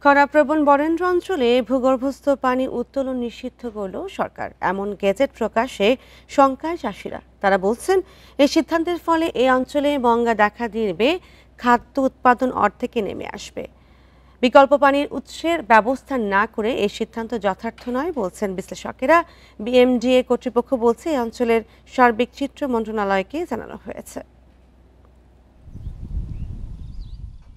খরাপ্রবণ বরেন্দ্র অঞ্চলে ভূগর্ভস্থ পানি উত্তোলন নিষিদ্ধ করল সরকার। এমন গেজেট প্রকাশে শঙ্কায় চাষিরা। তারা বলছেন, এই সিদ্ধান্তের ফলে এই অঞ্চলে মঙ্গা দেখা দিবে, খাদ্য উৎপাদন অর্ধেকে নেমে আসবে। বিকল্প পানির উৎসের ব্যবস্থা না করে এই সিদ্ধান্ত যথার্থ নয় বলছেন বিশ্লেষকেরা। বিএমডিএ কর্তৃপক্ষ বলছে, এই অঞ্চলের সার্বিক চিত্র মন্ত্রণালয়কে জানানো হয়েছে।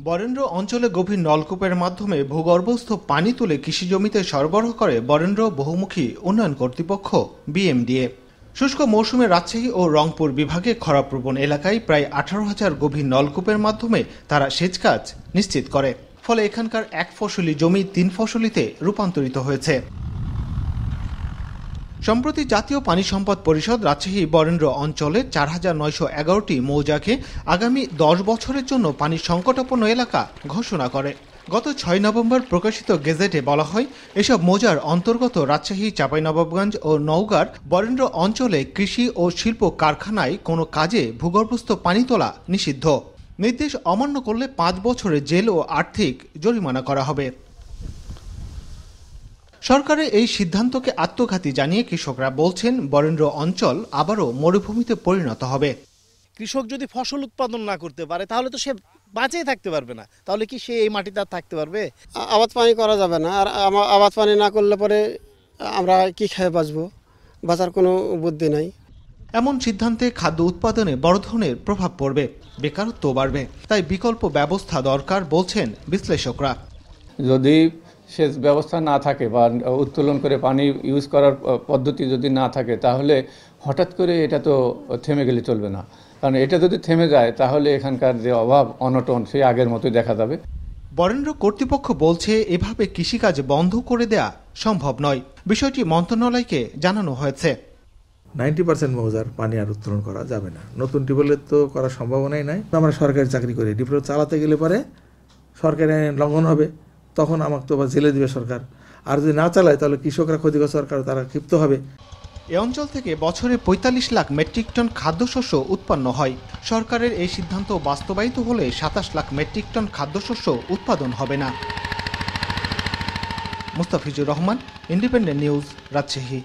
বরেন্দ্র অঞ্চলে গভীর নলকূপের মাধ্যমে ভূগর্ভস্থ পানি তুলে কৃষি জমিতে সরবরাহ করে বরেন্দ্র বহুমুখী উন্নয়ন কর্তৃপক্ষ বিএমডিএ। শুষ্ক মৌসুমে রাজশাহী ও রংপুর বিভাগে খরাপ্রবণ এলাকায় প্রায় 18,000 গভীর নলকূপের মাধ্যমে তারা সেচ কাজ নিশ্চিত করে। ফলে এখানকার এক ফসলি জমি 3 ফসলিতে রূপান্তরিত হয়েছে। সম্প্রতি জাতীয় পানি সম্পদ পরিষদ রাজশাহী বরেন্দ্র অঞ্চলে 4,911টি মৌজাকে আগামী 10 বছরের জন্য পানি সংকটাপন্ন এলাকা ঘোষণা করে। গত 6 নভেম্বর প্রকাশিত গেজেটে বলা হয়, এসব মৌজার অন্তর্গত রাজশাহী, চাঁপাইনবাবগঞ্জ ও নওগাঁর বরেন্দ্র অঞ্চলে কৃষি ও শিল্প কারখানায় কোনো কাজে ভূগর্ভস্থ পানি তোলা নিষিদ্ধ। নির্দেশ অমান্য করলে 5 বছরের জেল ও আর্থিক জরিমানা করা হবে। সরকারের এই সিদ্ধান্তকে আত্মঘাতী জানিয়ে কৃষকরা বলছেন, বরেন্দ্র অঞ্চল আবারও মরুভূমিতে পরিণত হবে। কৃষক যদি ফসল উৎপাদন না করতে পারে তাহলে তো সে বাঁচিয়ে থাকতে পারবে না। তাহলে কি সে এই মাটিতে আর থাকতে পারবে? আবাদ পানি করা যাবে না। আর আবাদ পানি না করলে পরে আমরা কি খেয়ে বাঁচবো? বাঁচার কোনো বুদ্ধি নাই। এমন সিদ্ধান্তে খাদ্য উৎপাদনে বড় ধরনের প্রভাব পড়বে, বেকারত্ব বাড়বে। তাই বিকল্প ব্যবস্থা দরকার বলছেন বিশ্লেষকরা। যদি সেচ ব্যবস্থা না থাকে বা উত্তোলন করে পানি ইউজ করার পদ্ধতি যদি না থাকে, তাহলে হঠাৎ করে এটা তো থেমে গেলে চলবে না। কারণ এটা যদি থেমে যায় তাহলে এখানকার যে অভাব অনটন সেই আগের মতোই দেখা যাবে। বরেন্দ্র কর্তৃপক্ষ বলছে, এভাবে কৃষিকাজ বন্ধ করে দেয়া সম্ভব নয়। বিষয়টি মন্ত্রণালয়কে জানানো হয়েছে। 90% মৌজার পানি আর উত্তোলন করা যাবে না। নতুন টিউবওয়েলের তো করার সম্ভাবনাই নাই। আমরা সরকারি চাকরি করি, টিউবওয়েল চালাতে গেলে পরে সরকারি আইন লঙ্ঘন হবে, তখন আমাকে তো আবার জেলে দিবে সরকার। আর যদি না চালায় তাহলে কৃষকরা ক্ষতিগ্রস্ত, সরকার তারা ক্ষিপ্ত হবে। এ অঞ্চল থেকে বছরে 45 লাখ মেট্রিক টন খাদ্যশস্য উৎপন্ন হয়। সরকারের এই সিদ্ধান্ত বাস্তবায়িত হলে 27 লাখ মেট্রিক টন খাদ্যশস্য উৎপাদন হবে না। Mustafizur Rahman, independent news, Rajshahi.